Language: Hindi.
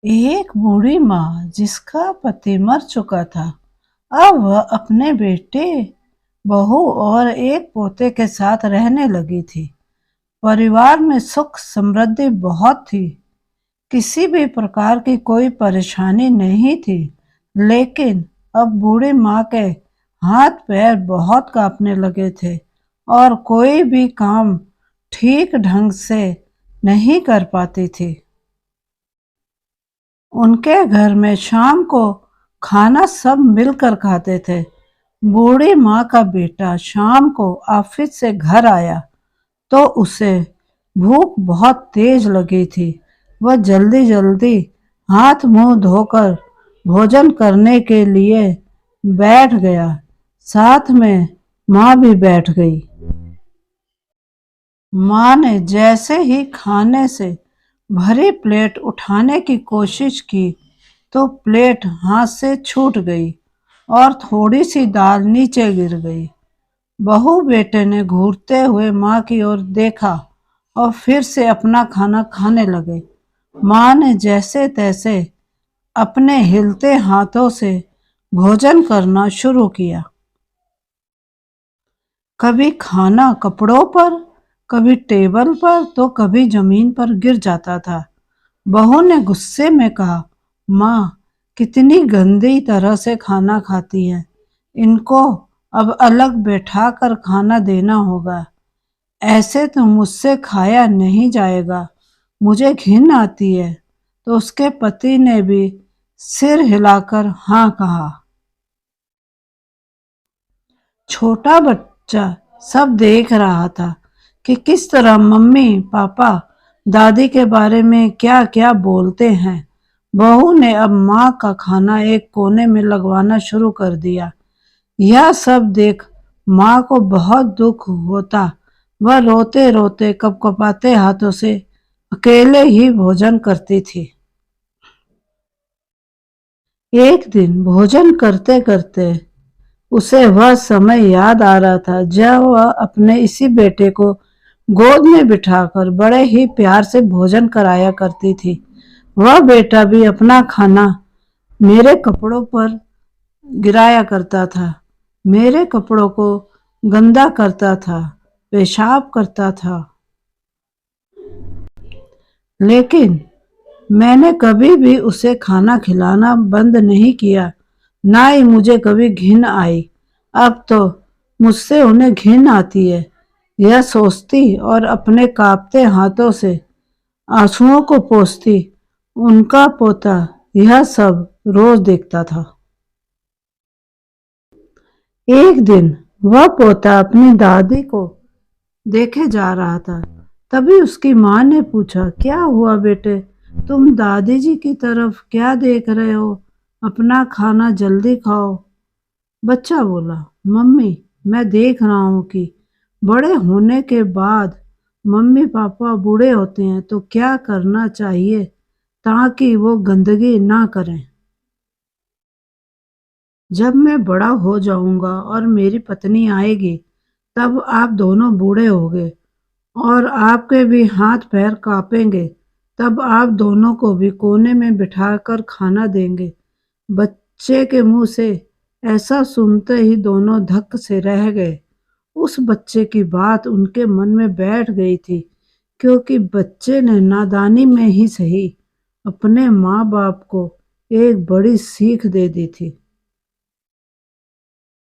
एक बूढ़ी माँ जिसका पति मर चुका था, अब वह अपने बेटे, बहू और एक पोते के साथ रहने लगी थी। परिवार में सुख समृद्धि बहुत थी। किसी भी प्रकार की कोई परेशानी नहीं थी। लेकिन अब बूढ़ी माँ के हाथ पैर बहुत कांपने लगे थे और कोई भी काम ठीक ढंग से नहीं कर पाती थी। उनके घर में शाम को खाना सब मिलकर खाते थे। बूढ़ी माँ का बेटा शाम को ऑफिस से घर आया तो उसे भूख बहुत तेज लगी थी। वह जल्दी जल्दी हाथ मुंह धोकर भोजन करने के लिए बैठ गया। साथ में माँ भी बैठ गई। माँ ने जैसे ही खाने से भरी प्लेट उठाने की कोशिश की तो प्लेट हाथ से छूट गई और थोड़ी सी दाल नीचे गिर गई। बहू बेटे ने घूरते हुए माँ की ओर देखा और फिर से अपना खाना खाने लगे। माँ ने जैसे तैसे अपने हिलते हाथों से भोजन करना शुरू किया। कभी खाना कपड़ों पर, कभी टेबल पर तो कभी जमीन पर गिर जाता था। बहू ने गुस्से में कहा, माँ कितनी गंदी तरह से खाना खाती है। इनको अब अलग बैठा कर खाना देना होगा। ऐसे तो मुझसे खाया नहीं जाएगा। मुझे घिन आती है। तो उसके पति ने भी सिर हिलाकर हाँ कहा। छोटा बच्चा सब देख रहा था कि किस तरह मम्मी पापा दादी के बारे में क्या क्या बोलते हैं। बहू ने अब माँ का खाना एक कोने में लगवाना शुरू कर दिया। यह सब देख माँ को बहुत दुख होता। वह रोते रोते कपकपाते हाथों से अकेले ही भोजन करती थी। एक दिन भोजन करते करते उसे वह समय याद आ रहा था जब वह अपने इसी बेटे को गोद में बिठाकर बड़े ही प्यार से भोजन कराया करती थी। वह बेटा भी अपना खाना मेरे कपड़ों पर गिराया करता था, मेरे कपड़ों को गंदा करता था, पेशाब करता था। लेकिन मैंने कभी भी उसे खाना खिलाना बंद नहीं किया, ना ही मुझे कभी घिन आई। अब तो मुझसे उन्हें घिन आती है। यह सोचती और अपने कांपते हाथों से आंसुओं को पोंछती। उनका पोता यह सब रोज देखता था। एक दिन वह पोता अपनी दादी को देखे जा रहा था। तभी उसकी माँ ने पूछा, क्या हुआ बेटे, तुम दादी जी की तरफ क्या देख रहे हो? अपना खाना जल्दी खाओ। बच्चा बोला, मम्मी मैं देख रहा हूँ कि बड़े होने के बाद मम्मी पापा बूढ़े होते हैं तो क्या करना चाहिए ताकि वो गंदगी ना करें। जब मैं बड़ा हो जाऊंगा और मेरी पत्नी आएगी तब आप दोनों बूढ़े होगे और आपके भी हाथ पैर कांपेंगे। तब आप दोनों को भी कोने में बिठाकर खाना देंगे। बच्चे के मुंह से ऐसा सुनते ही दोनों धक्क से रह गए। उस बच्चे की बात उनके मन में बैठ गई थी क्योंकि बच्चे ने नादानी में ही सही अपने माँ बाप को एक बड़ी सीख दे दी थी।